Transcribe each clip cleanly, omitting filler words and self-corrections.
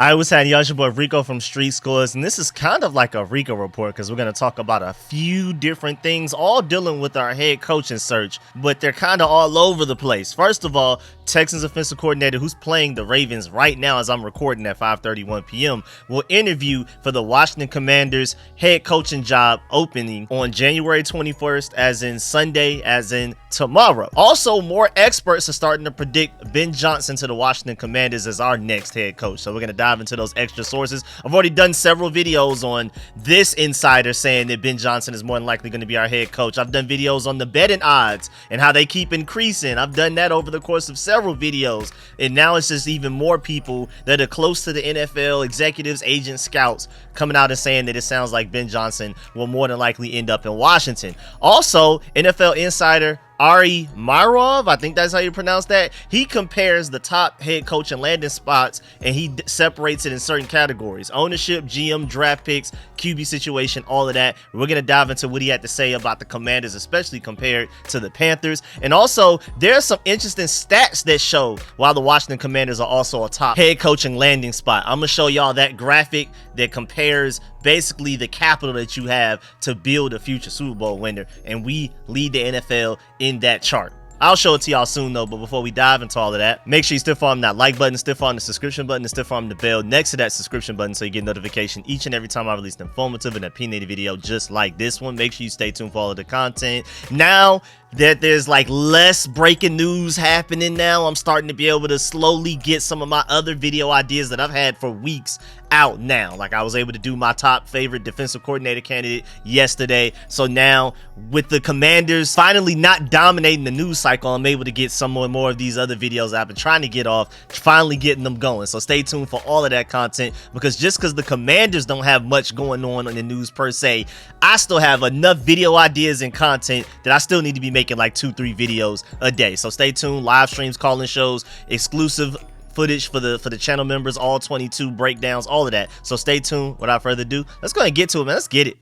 I was having y'all, your boy Rico from RicoScores, and this is kind of like a Rico report because we're going to talk about a few different things, all dealing with our head coaching search, but they're kind of all over the place. First of all, Texans offensive coordinator who's playing the Ravens right now as I'm recording at 5:31 p.m. will interview for the Washington Commanders head coaching job opening on January 21st, as in Sunday, as in tomorrow. Also, more experts are starting to predict Ben Johnson to the Washington Commanders as our next head coach. So we're going to dive into those extra sources. I've already done several videos on this insider saying that Ben Johnson is more than likely going to be our head coach. I've done videos on the betting odds and how they keep increasing. I've done that over the course of several videos, and now it's just even more people that are close to the NFL, executives, agents, scouts, coming out and saying that it sounds like Ben Johnson will more than likely end up in Washington. Also, NFL insider Ari Marov, I think that's how you pronounce that. He compares the top head coach and landing spots, and he separates it in certain categories: ownership, GM, draft picks, QB situation, all of that. We're going to dive into what he had to say about the Commanders, especially compared to the Panthers. And also, there are some interesting stats that show why the Washington Commanders are also a top head coaching landing spot. I'm going to show y'all that graphic that compares basically the capital that you have to build a future Super Bowl winner, and we lead the NFL in that chart. I'll show it to y'all soon though, but before we dive into all of that, make sure you still follow that like button, still follow the subscription button, and still follow the bell next to that subscription button so you get notification each and every time I release an informative and opinionated video just like this one. Make sure you stay tuned for all of the content. Now that there's like less breaking news happening now, I'm starting to be able to slowly get some of my other video ideas that I've had for weeks out now. Like I was able to do my top favorite defensive coordinator candidate yesterday. So now with the Commanders finally not dominating the news cycle, I'm able to get some more of these other videos I've been trying to get off, finally getting them going. So stay tuned for all of that content, because just because the Commanders don't have much going on in the news per se, I still have enough video ideas and content that I still need to be making like 2-3 videos a day. So stay tuned. Live streams, calling shows, exclusive footage for the channel members, all 22 breakdowns, all of that. So stay tuned. Without further ado, let's go ahead and get to it, man. Let's get it.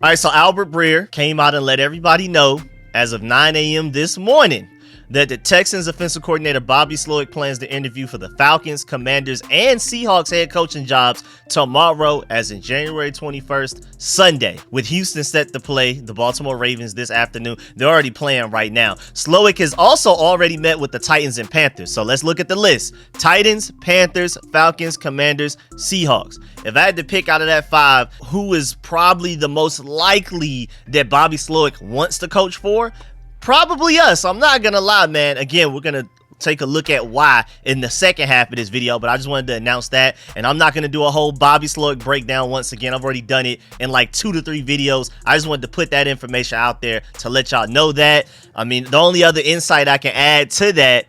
All right, so Albert Breer came out and let everybody know as of 9 a.m. this morning that the Texans offensive coordinator Bobby Slowik plans to interview for the Falcons, Commanders, and Seahawks head coaching jobs tomorrow, as in January 21st, Sunday, with Houston set to play the Baltimore Ravens this afternoon. They're already playing right now. Slowik has also already met with the Titans and Panthers. So let's look at the list: Titans, Panthers, Falcons, Commanders, Seahawks. If I had to pick out of that 5 who is probably the most likely that Bobby Slowik wants to coach for, probably us. I'm not gonna lie, man. Again, we're gonna take a look at why in the second half of this video, but I just wanted to announce that. And I'm not gonna do a whole Bobby Slowik breakdown once again. I've already done it in like 2 to 3 videos. I just wanted to put that information out there to let y'all know that. I mean, the only other insight I can add to that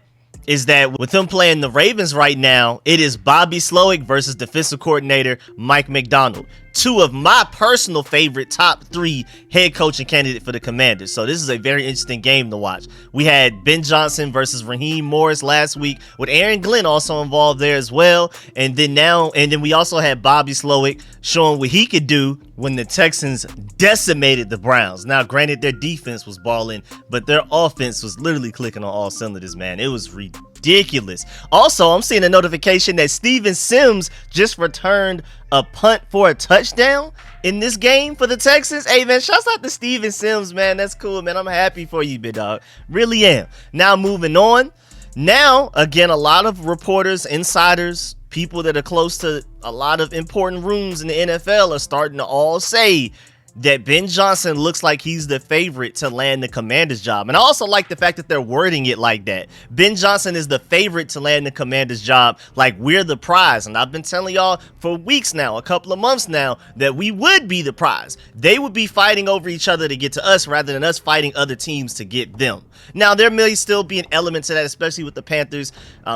is that with them playing the Ravens right now, it is Bobby Slowik versus defensive coordinator Mike Macdonald. 2 of my personal favorite top 3 head coaching candidate for the Commanders. So this is a very interesting game to watch. We had Ben Johnson versus Raheem Morris last week, with Aaron Glenn also involved there as well. And then we also had Bobby Slowik showing what he could do when the Texans decimated the Browns. Now, granted, their defense was balling, but their offense was literally clicking on all cylinders, man. It was ridiculous. Also, I'm seeing a notification that Steven Sims just returned a punt for a touchdown in this game for the Texans. Hey, man, shouts out to Steven Sims, man. That's cool, man. I'm happy for you, big dog. Really am. Now, moving on. Now, again, a lot of reporters, insiders, people that are close to a lot of important rooms in the NFL are starting to all say that Ben Johnson looks like he's the favorite to land the Commanders job. And I also like the fact that they're wording it like that. Ben Johnson is the favorite to land the Commanders job, like we're the prize. And I've been telling y'all for weeks now, a couple of months now, that we would be the prize. They would be fighting over each other to get to us rather than us fighting other teams to get them. Now, there may still be an element to that, especially with the Panthers.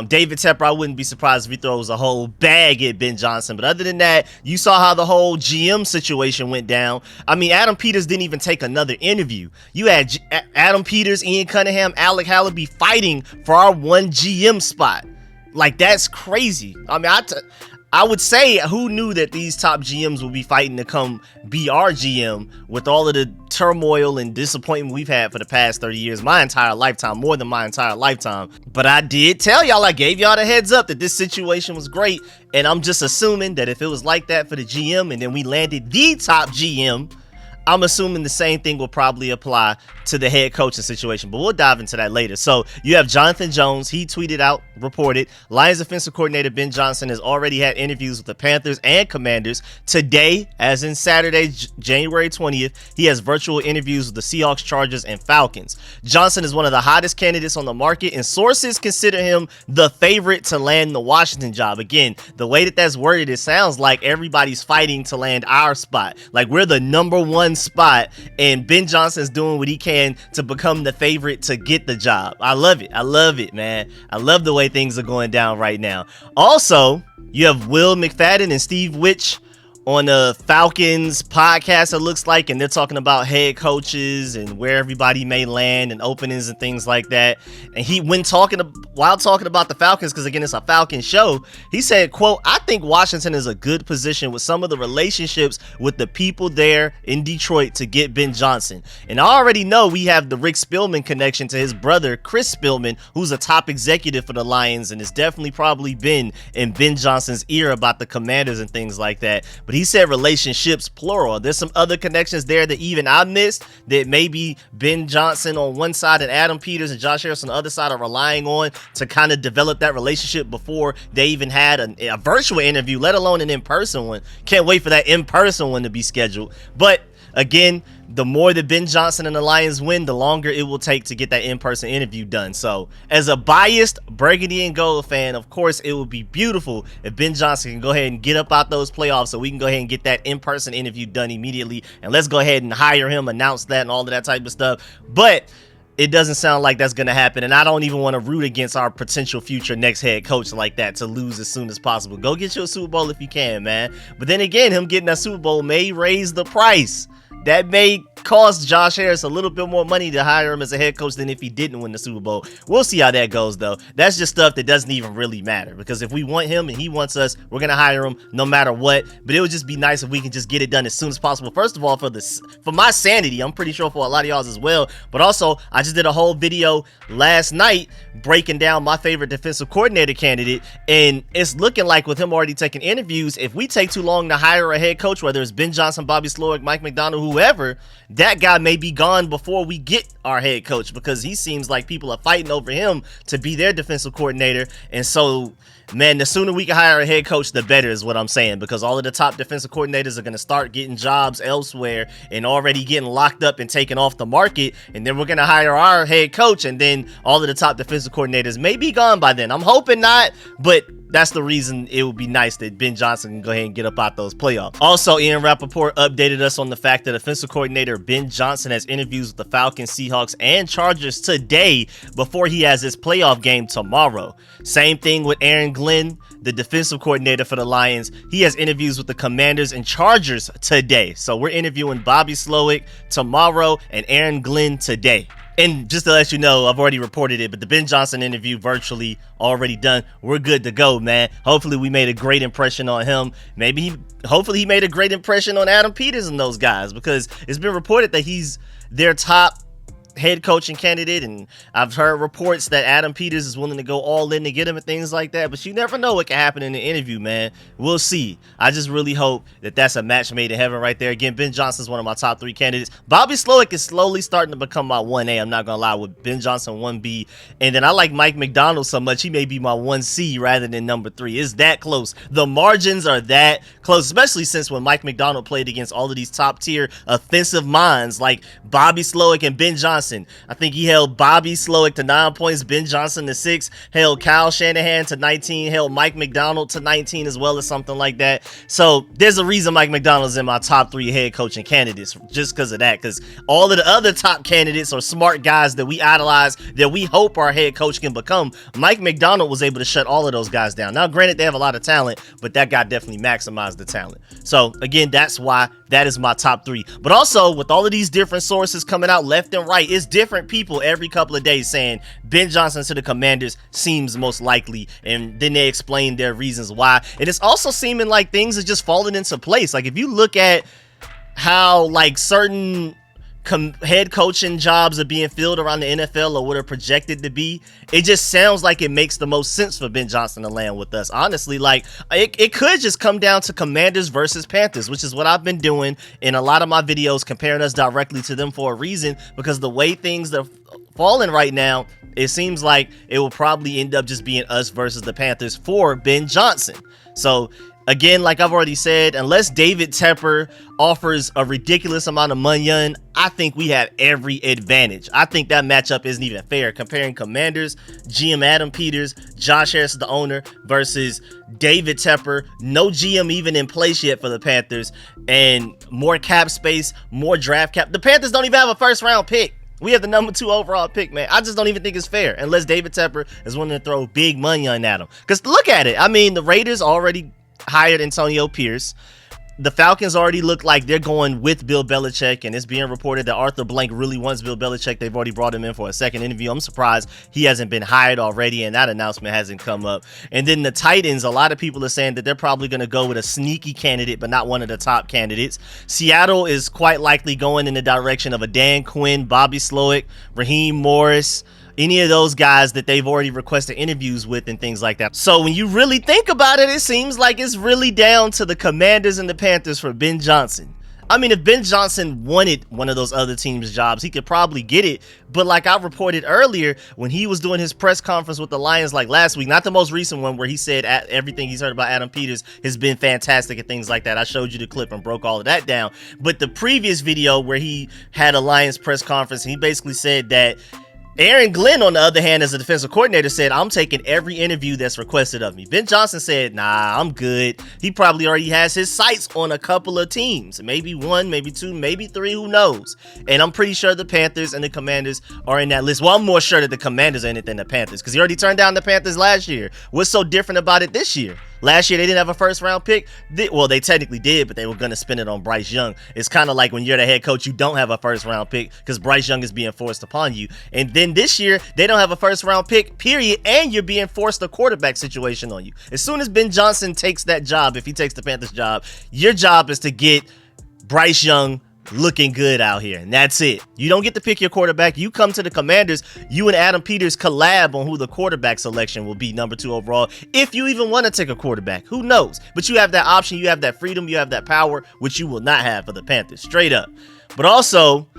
David Tepper, I wouldn't be surprised if he throws a whole bag at Ben Johnson. But other than that, you saw how the whole GM situation went down. I mean, Adam Peters didn't even take another interview. You had Adam Peters, Ian Cunningham, Alec Hallaby fighting for our one GM spot. Like, that's crazy. I mean, I would say, who knew that these top GMs would be fighting to come be our GM with all of the turmoil and disappointment we've had for the past 30 years, my entire lifetime, more than my entire lifetime. But I did tell y'all, I gave y'all the heads up that this situation was great, and I'm just assuming that if it was like that for the GM and then we landed the top GM, I'm assuming the same thing will probably apply to the head coaching situation, but we'll dive into that later. So you have Jonathan Jones. He tweeted out, reported, Lions defensive coordinator Ben Johnson has already had interviews with the Panthers and Commanders. Today, as in Saturday, January 20th, he has virtual interviews with the Seahawks, Chargers, and Falcons. Johnson is one of the hottest candidates on the market, and sources consider him the favorite to land the Washington job. Again, the way that that's worded, it sounds like everybody's fighting to land our spot. Like, we're the number one spot, and Ben Johnson's doing what he can to become the favorite to get the job. I love it. I love it, man. I love the way things are going down right now. Also, you have Will McFadden and Steve Witch on the Falcons podcast, it looks like, and they're talking about head coaches and where everybody may land and openings and things like that. And while talking about the Falcons, because again, it's a Falcons show, he said, quote, I think Washington is a good position with some of the relationships with the people there in Detroit to get Ben Johnson. And I already know we have the Rick Spielman connection to his brother, Chris Spielman, who's a top executive for the Lions and has definitely probably been in Ben Johnson's ear about the Commanders and things like that. But he said relationships, plural. There's some other connections there that even I missed that maybe Ben Johnson on one side and Adam Peters and Josh Harris on the other side are relying on to kind of develop that relationship before they even had a virtual interview, let alone an in-person one. Can't wait for that in-person one to be scheduled. But again, the more that Ben Johnson and the Lions win, the longer it will take to get that in-person interview done. So as a biased burgundy and gold fan, of course, it would be beautiful if Ben Johnson can go ahead and get up out those playoffs so we can go ahead and get that in-person interview done immediately. And let's go ahead and hire him, announce that and all of that type of stuff. But it doesn't sound like that's going to happen, and I don't even want to root against our potential future next head coach like that to lose as soon as possible. Go get you a Super Bowl if you can, man. But then again, him getting that Super Bowl may raise the price. That may cost Josh Harris a little bit more money to hire him as a head coach than if he didn't win the Super Bowl. We'll see how that goes, though. That's just stuff that doesn't even really matter, because if we want him and he wants us, we're going to hire him no matter what. But it would just be nice if we can just get it done as soon as possible. First of all, for my sanity, I'm pretty sure for a lot of y'all's as well. But also, I just did a whole video last night breaking down my favorite defensive coordinator candidate, and it's looking like with him already taking interviews, if we take too long to hire a head coach, whether it's Ben Johnson, Bobby Slowik, Mike McDonald, whoever, that guy may be gone before we get our head coach, because he seems like people are fighting over him to be their defensive coordinator. And so, man, the sooner we can hire a head coach, the better is what I'm saying, because all of the top defensive coordinators are going to start getting jobs elsewhere and already getting locked up and taken off the market. And then we're going to hire our head coach, and then all of the top defensive coordinators may be gone by then. I'm hoping not, but that's the reason it would be nice that Ben Johnson can go ahead and get up out those playoffs. Also, Ian Rappaport updated us on the fact that offensive coordinator Ben Johnson has interviews with the Falcons, Seahawks, and Chargers today before he has his playoff game tomorrow. Same thing with Aaron Glenn, the defensive coordinator for the Lions. He has interviews with the Commanders and Chargers today. So we're interviewing Bobby Slowik tomorrow and Aaron Glenn today. And just to let you know, I've already reported it, but the Ben Johnson interview virtually already done. We're good to go, man. Hopefully we made a great impression on him. Hopefully he made a great impression on Adam Peters and those guys, because it's been reported that he's their top head coaching candidate, and I've heard reports that Adam Peters is willing to go all in to get him and things like that, but you never know what can happen in the interview, man. We'll see. I just really hope that that's a match made in heaven right there. Again, Ben Johnson's one of my top 3 candidates. Bobby Slowik is slowly starting to become my 1A, I'm not gonna lie, with Ben Johnson 1B, and then I like Mike McDonald so much he may be my 1C rather than number 3. It's that close. The margins are that close, especially since when Mike McDonald played against all of these top tier offensive minds like Bobby Slowik and Ben Johnson, Johnson. I think he held Bobby Slowik to 9 points, Ben Johnson to 6, held Kyle Shanahan to 19, held Mike McDonald to 19 as well, as something like that. So there's a reason Mike McDonald's in my top 3 head coaching candidates, just because of that, because all of the other top candidates are smart guys that we idolize, that we hope our head coach can become. Mike McDonald was able to shut all of those guys down. Now, granted, they have a lot of talent, but that guy definitely maximized the talent. So again, that's why that is my top 3. But also, with all of these different sources coming out left and right, it's different people every couple of days saying Ben Johnson to the Commanders seems most likely, and then they explain their reasons why. And it's also seeming like things are just falling into place. Like, if you look at how like certain head coaching jobs are being filled around the NFL, or what are projected to be, it just sounds like it makes the most sense for Ben Johnson to land with us. Honestly, like, it could just come down to Commanders versus Panthers, which is what I've been doing in a lot of my videos, comparing us directly to them for a reason, because the way things are falling right now, it seems like it will probably end up just being us versus the Panthers for Ben Johnson. So again, like I've already said, unless David Tepper offers a ridiculous amount of money, I think we have every advantage. I think that matchup isn't even fair, comparing Commanders, GM Adam Peters, Josh Harris, the owner, versus David Tepper, no GM even in place yet for the Panthers, and more cap space, more draft cap. The Panthers don't even have a first round pick. We have the number 2 overall pick, man. I just don't even think it's fair unless David Tepper is willing to throw big money on Adam. Because look at it. I mean, the Raiders already hired Antonio Pierce. The Falcons already look like they're going with Bill Belichick, and it's being reported that Arthur Blank really wants Bill Belichick. They've already brought him in for a second interview. I'm surprised he hasn't been hired already, and that announcement hasn't come up. And then the Titans, a lot of people are saying that they're probably going to go with a sneaky candidate, but not one of the top candidates. Seattle is quite likely going in the direction of a Dan Quinn, Bobby Slowik, Raheem Morris, any of those guys that they've already requested interviews with and things like that. So when you really think about it, it seems like it's really down to the Commanders and the Panthers for Ben Johnson. I mean, if Ben Johnson wanted one of those other teams' jobs, he could probably get it. But like I reported earlier, when he was doing his press conference with the Lions like last week, not the most recent one where he said everything he's heard about Adam Peters has been fantastic and things like that. I showed you the clip and broke all of that down. But the previous video where he had a Lions press conference, he basically said that Aaron Glenn, on the other hand, as a defensive coordinator, said, I'm taking every interview that's requested of me. Ben Johnson said, nah, I'm good. He probably already has his sights on a couple of teams. Maybe 1, maybe 2, maybe 3, who knows? And I'm pretty sure the Panthers and the Commanders are in that list. Well, I'm more sure that the Commanders are in it than the Panthers, because he already turned down the Panthers last year. What's so different about it this year? Last year, they didn't have a first-round pick. Well, they technically did, but they were going to spend it on Bryce Young. It's kind of like when you're the head coach, you don't have a first-round pick because Bryce Young is being forced upon you. And then this year, they don't have a first-round pick, period, and you're being forced a quarterback situation on you. As soon as Ben Johnson takes that job, if he takes the Panthers job, your job is to get Bryce Young looking good out here, and that's it. You don't get to pick your quarterback. You come to the Commanders, you and Adam Peters collab on who the quarterback selection will be, number 2 overall, if you even want to take a quarterback. Who knows? But you have that option, you have that freedom, you have that power, which you will not have for the Panthers, straight up. But also,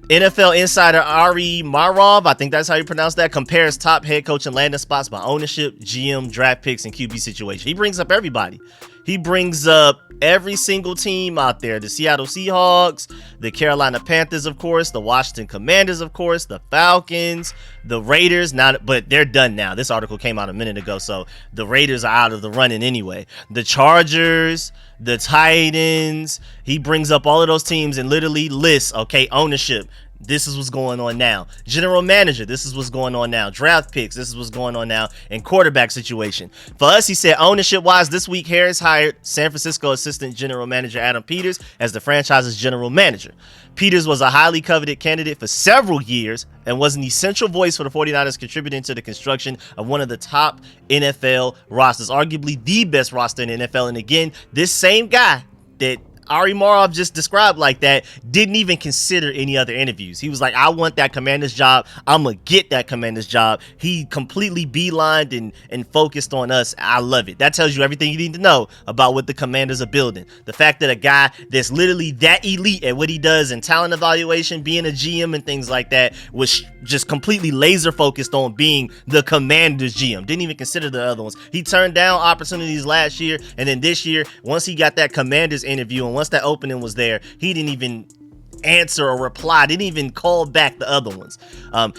NFL insider Ari Marov, I think that's how you pronounce that, compares top head coach and landing spots by ownership, GM, draft picks, and QB situation. He brings up everybody. He brings up every single team out there. The Seattle Seahawks, the Carolina Panthers, of course, the Washington Commanders, of course, the Falcons, the Raiders, but they're done now. This article came out a minute ago, so the Raiders are out of the running anyway. The Chargers, the Titans. He brings up all of those teams and literally lists, okay, ownership. This is what's going on now. General manager, this is what's going on now. Draft picks, this is what's going on now. And quarterback situation. For us, he said, ownership-wise, this week Harris hired San Francisco assistant general manager Adam Peters as the franchise's general manager. Peters was a highly coveted candidate for several years and was an essential voice for the 49ers, contributing to the construction of one of the top NFL rosters, arguably the best roster in the NFL. And again, this same guy that Ari Marov just described like that didn't even consider any other interviews. He was like, I want that Commander's job. I'm going to get that Commander's job. He completely beelined and focused on us. I love it. That tells you everything you need to know about what the Commanders are building. The fact that a guy that's literally that elite at what he does in talent evaluation, being a GM and things like that, was just completely laser focused on being the Commanders GM. Didn't even consider the other ones. He turned down opportunities last year, and then this year, once he got that Commanders interview and once that opening was there, he didn't even answer or reply, didn't even call back the other ones.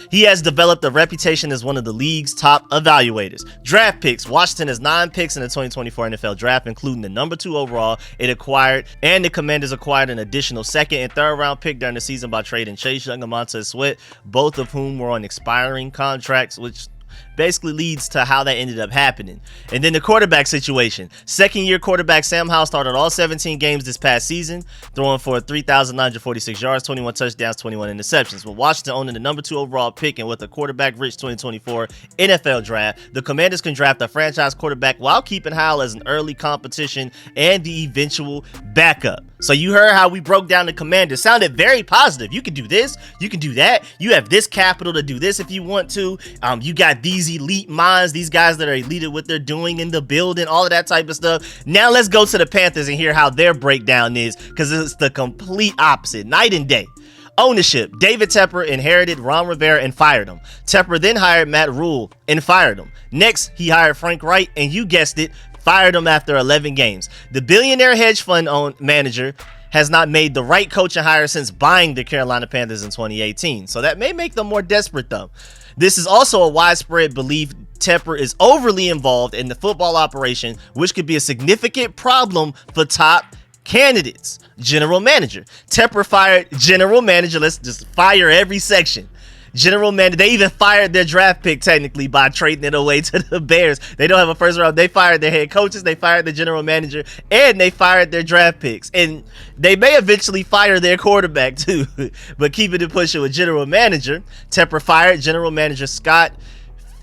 He has developed a reputation as one of the league's top evaluators. Draft picks. Washington has 9 picks in the 2024 NFL draft, including the number 2 overall it acquired, and the Commanders acquired an additional 2nd and 3rd round pick during the season by trading Chase Young and Montez Sweat, both of whom were on expiring contracts, which basically leads to how that ended up happening. And then the quarterback situation. Second-year quarterback Sam Howell started all 17 games this past season, throwing for 3,946 yards, 21 touchdowns, 21 interceptions. With Washington owning the number 2 overall pick and with a quarterback-rich 2024 NFL draft, the Commanders can draft a franchise quarterback while keeping Howell as an early competition and the eventual backup. So you heard how we broke down the Commanders. Sounded very positive. You can do this. You can do that. You have this capital to do this if you want to. You got these elite minds, these guys that are elite at what they're doing in the building, all of that type of stuff. Now let's go to the Panthers and hear how their breakdown is, because it's the complete opposite. Night and day. Ownership. David Tepper inherited Ron Rivera and fired him. Tepper then hired Matt Rule and fired him. Next, he hired Frank Wright, and you guessed it, fired him after 11 games. The billionaire hedge fund manager has not made the right coaching hire since buying the Carolina Panthers in 2018. So that may make them more desperate, though. This is also a widespread belief Tepper is overly involved in the football operation, which could be a significant problem for top candidates. General manager. Tepper fired general manager. Let's just fire every section. General manager. They even fired their draft pick technically by trading it away to the Bears. They don't have a first round. They fired their head coaches. They fired the general manager, and they fired their draft picks. And they may eventually fire their quarterback too. But keeping it pushing with general manager, Tepper fired general manager Scott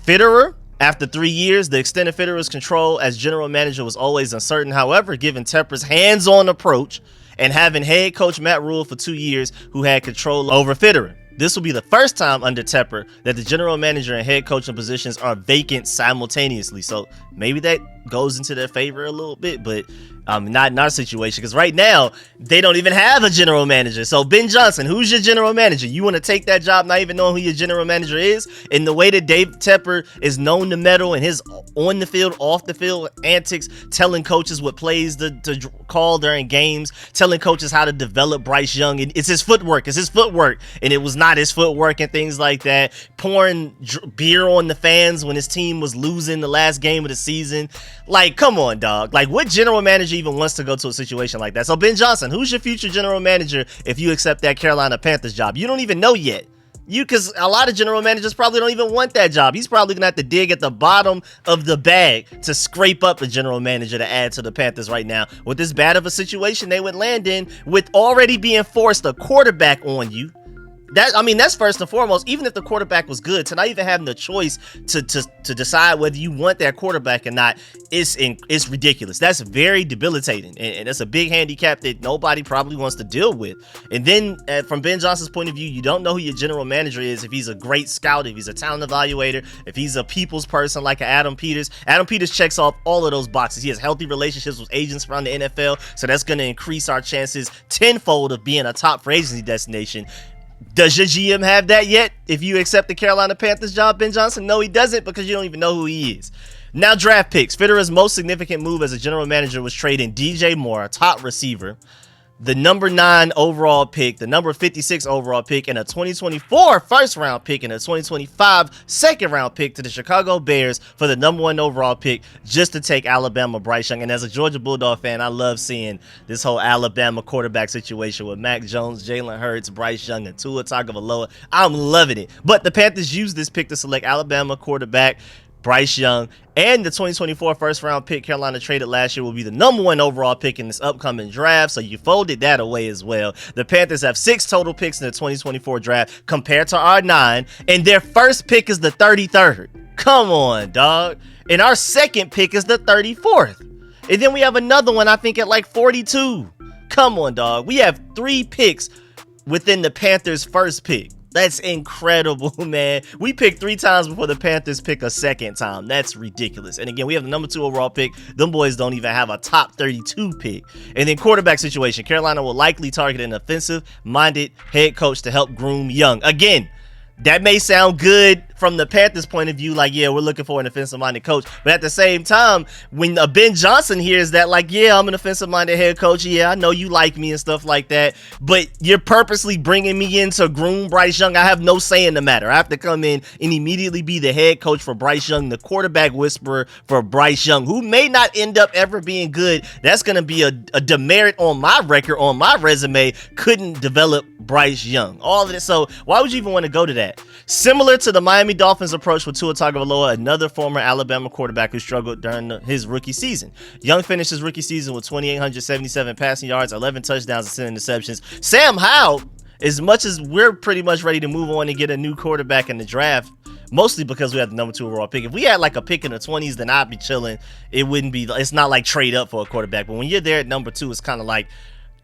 Fitterer. After 3 years, the extent of Fitterer's control as general manager was always uncertain. However, given Tepper's hands-on approach and having head coach Matt Rule for 2 years, who had control over Fitterer. This will be the first time under Tepper that the general manager and head coaching positions are vacant simultaneously. So maybe that goes into their favor a little bit, but not in our situation, because right now they don't even have a general manager. So Ben Johnson, who's your general manager? You want to take that job not even knowing who your general manager is? And the way that Dave Tepper is known to meddle in his on the field, off the field antics, telling coaches what plays to call during games, telling coaches how to develop Bryce Young. And it's his footwork. And it was not his footwork and things like that. Pouring beer on the fans when his team was losing the last game of the season. Like, come on, dog. Like, what general manager even wants to go to a situation like that? So Ben Johnson, who's your future general manager if you accept that Carolina Panthers job? You don't even know yet. Because a lot of general managers probably don't even want that job. He's probably gonna have to dig at the bottom of the bag to scrape up a general manager to add to the Panthers right now. With this bad of a situation they would land in, with already being forced a quarterback on you. That's first and foremost. Even if the quarterback was good, to not even having the choice to decide whether you want that quarterback or not, it's ridiculous. That's very debilitating, and that's a big handicap that nobody probably wants to deal with. And then from Ben Johnson's point of view, you don't know who your general manager is, if he's a great scout, if he's a talent evaluator, if he's a people's person like Adam Peters. Adam Peters checks off all of those boxes. He has healthy relationships with agents around the NFL, so that's going to increase our chances tenfold of being a top free agency destination. Does your GM have that yet? If you accept the Carolina Panthers job, Ben Johnson? No, he doesn't, because you don't even know who he is. Now, draft picks. Fitterer's most significant move as a general manager was trading DJ Moore, a top receiver, the number 9 overall pick, the number 56 overall pick, and a 2024 first round pick and a 2025 second round pick to the Chicago Bears for the number 1 overall pick, just to take Alabama Bryce Young. And as a Georgia Bulldog fan, I love seeing this whole Alabama quarterback situation with Mac Jones, Jalen Hurts, Bryce Young, and Tua Tagovailoa. I'm loving it. But the Panthers used this pick to select Alabama quarterback Bryce Young, and the 2024 first round pick Carolina traded last year will be the number 1 overall pick in this upcoming draft, so you folded that away as well. The Panthers have 6 total picks in the 2024 draft compared to our 9, and their first pick is the 33rd. Come on, dog. And our second pick is the 34th. And then we have another one, I think, at like 42. Come on, dog. We have 3 picks within the Panthers' first pick. That's incredible, man. We picked 3 times before the Panthers pick a second time. That's ridiculous. And again, we have the number 2 overall pick. Them boys don't even have a top 32 pick. And then quarterback situation. Carolina will likely target an offensive-minded head coach to help groom Young. Again, that may sound good from the Panthers point of view, like, yeah, we're looking for an offensive-minded coach. But at the same time, when Ben Johnson hears that, like, yeah, I'm an offensive-minded head coach. Yeah, I know you like me and stuff like that, but you're purposely bringing me in to groom Bryce Young. I have no say in the matter. I have to come in and immediately be the head coach for Bryce Young, the quarterback whisperer for Bryce Young, who may not end up ever being good. That's going to be a demerit on my record, on my resume. Couldn't develop Bryce Young. All of this. So why would you even want to go to that? Similar to the Miami Dolphins approach with Tua Tagovailoa, another former Alabama quarterback who struggled during his rookie season. Young finished his rookie season with 2,877 passing yards, 11 touchdowns, and 10 interceptions. Sam Howell, as much as we're pretty much ready to move on and get a new quarterback in the draft, mostly because we have the number 2 overall pick. If we had like a pick in the 20s, then I'd be chilling. It's not like trade up for a quarterback. But when you're there at number 2, it's kind of like,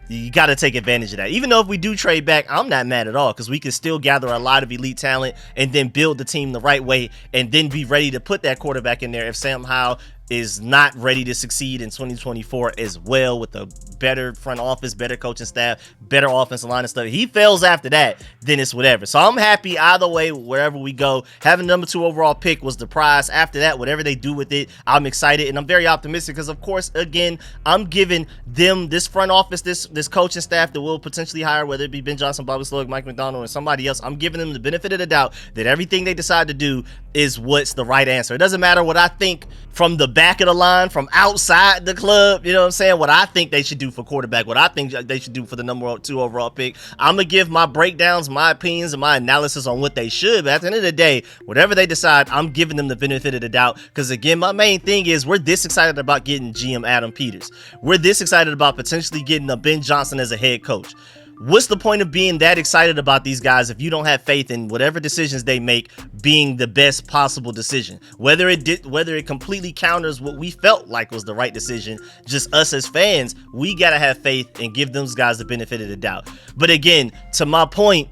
you got to take advantage of that. Even though if we do trade back, I'm not mad at all, because we can still gather a lot of elite talent and then build the team the right way and then be ready to put that quarterback in there if Sam Howell is not ready to succeed in 2024 as well, with a better front office, better coaching staff, better offensive line and stuff. He fails after that, then it's whatever. So I'm happy either way, wherever we go. Having number 2 overall pick was the prize. After that, whatever they do with it, I'm excited and I'm very optimistic because, of course, again, I'm giving them this front office, this coaching staff that will potentially hire, whether it be Ben Johnson, Bobby Slowik, Mike McDonald, or somebody else. I'm giving them the benefit of the doubt that everything they decide to do is what's the right answer. It doesn't matter what I think from the back of the line, from outside the club, you know what I'm saying? What I think they should do for quarterback, what I think they should do for the number 2 overall pick. I'm going to give my breakdowns, my opinions, and my analysis on what they should. But at the end of the day, whatever they decide, I'm giving them the benefit of the doubt. Because again, my main thing is we're this excited about getting GM Adam Peters. We're this excited about potentially getting a Ben Johnson as a head coach. What's the point of being that excited about these guys if you don't have faith in whatever decisions they make being the best possible decision? Whether it completely counters what we felt like was the right decision, just us as fans, we gotta have faith and give those guys the benefit of the doubt. But again, to my point,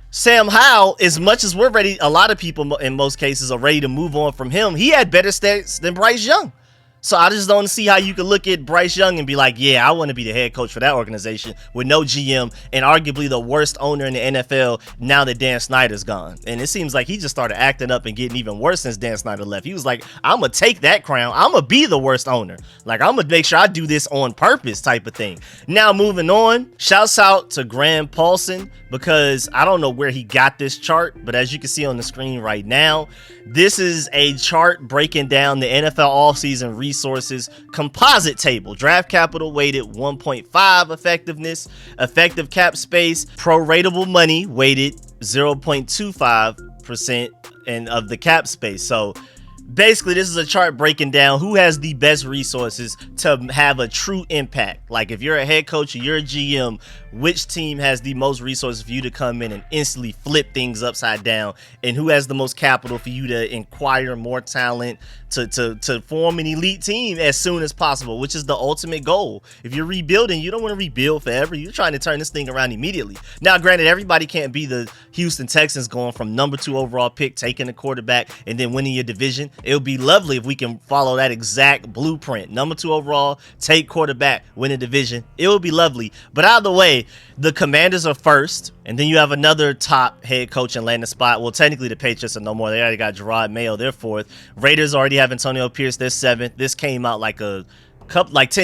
Sam Howell, as much as we're ready, a lot of people in most cases are ready to move on from him. He had better stats than Bryce Young. So I just don't see how you could look at Bryce Young and be like, yeah, I want to be the head coach for that organization with no GM and arguably the worst owner in the NFL now that Dan Snyder's gone. And it seems like he just started acting up and getting even worse since Dan Snyder left. He was like, I'm going to take that crown. I'm going to be the worst owner. Like, I'm going to make sure I do this on purpose type of thing. Now, moving on, shouts out to Graham Paulson, because I don't know where he got this chart, but as you can see on the screen right now, this is a chart breaking down the NFL offseason resources composite table. Draft capital weighted 1.5 effectiveness, effective cap space, pro-ratable money weighted 0.25% and of the cap space. So basically, this is a chart breaking down who has the best resources to have a true impact. Like, if you're a head coach or you're a GM, which team has the most resources for you to come in and instantly flip things upside down, and who has the most capital for you to acquire more talent to form an elite team as soon as possible, which is the ultimate goal. If you're rebuilding, you don't want to rebuild forever. You're trying to turn this thing around immediately. Now, granted, everybody can't be the Houston Texans going from number 2 overall pick, taking a quarterback, and then winning your division. It would be lovely if we can follow that exact blueprint. Number 2 overall, take quarterback, win a division. It would be lovely. But either way, the Commanders are first, and then you have another top head coach and landing spot. Well, technically the Patriots are no more. They already got Gerard Mayo, they're fourth. Raiders already have Antonio Pierce, they're seventh. This came out like 10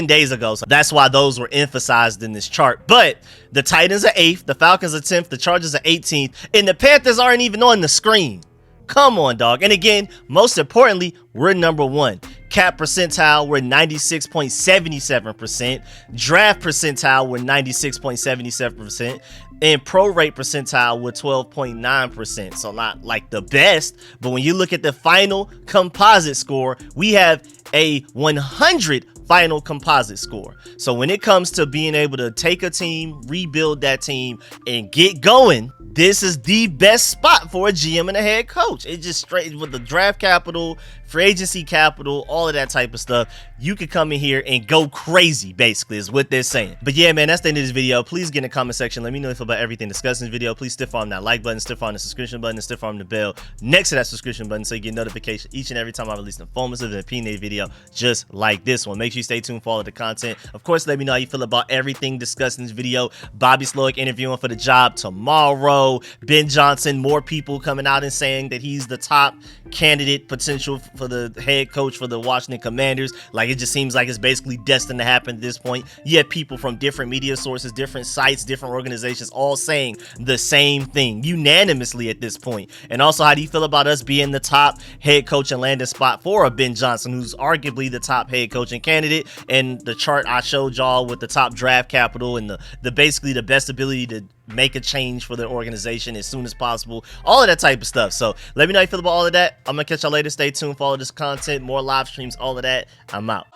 days ago, so that's why those were emphasized in this chart. But the Titans are 8th, the Falcons are 10th, the Chargers are 18th, and the Panthers aren't even on the screen. Come on, dog. And again, most importantly, we're number 1. Cap percentile, we're 96.77%. Draft percentile, we're 96.77%. And pro rate percentile, we're 12.9%. So not like the best, but when you look at the final composite score, we have a 100 final composite score. So when it comes to being able to take a team, rebuild that team, and get going, this is the best spot for a GM and a head coach. It just straight with the draft capital, free agency capital, all of that type of stuff. You could come in here and go crazy, basically, is what they're saying. But yeah, man, that's the end of this video. Please get in the comment section. Let me know if about everything discussed in this video. Please stiff arm that like button, stiff arm the subscription button, and stiff arm the bell next to that subscription button so you get notification each and every time I release an informative and opinionated video just like this one. Make sure you stay tuned for all of the content. Of course, let me know how you feel about everything discussed in this video. Bobby Slowik interviewing for the job tomorrow. Ben Johnson, more people coming out and saying that he's the top candidate potential for the head coach for the Washington Commanders. Like, it just seems like it's basically destined to happen at this point. You have people from different media sources, different sites, different organizations all saying the same thing unanimously at this point. And also, how do you feel about us being the top head coach and landing spot for a Ben Johnson, who's arguably the top head coaching candidate? And the chart I showed y'all with the top draft capital and the basically the best ability to make a change for the organization as soon as possible, all of that type of stuff. So let me know how you feel about all of that. I'm gonna catch y'all later. Stay tuned for all of this content, more live streams, all of that. I'm out.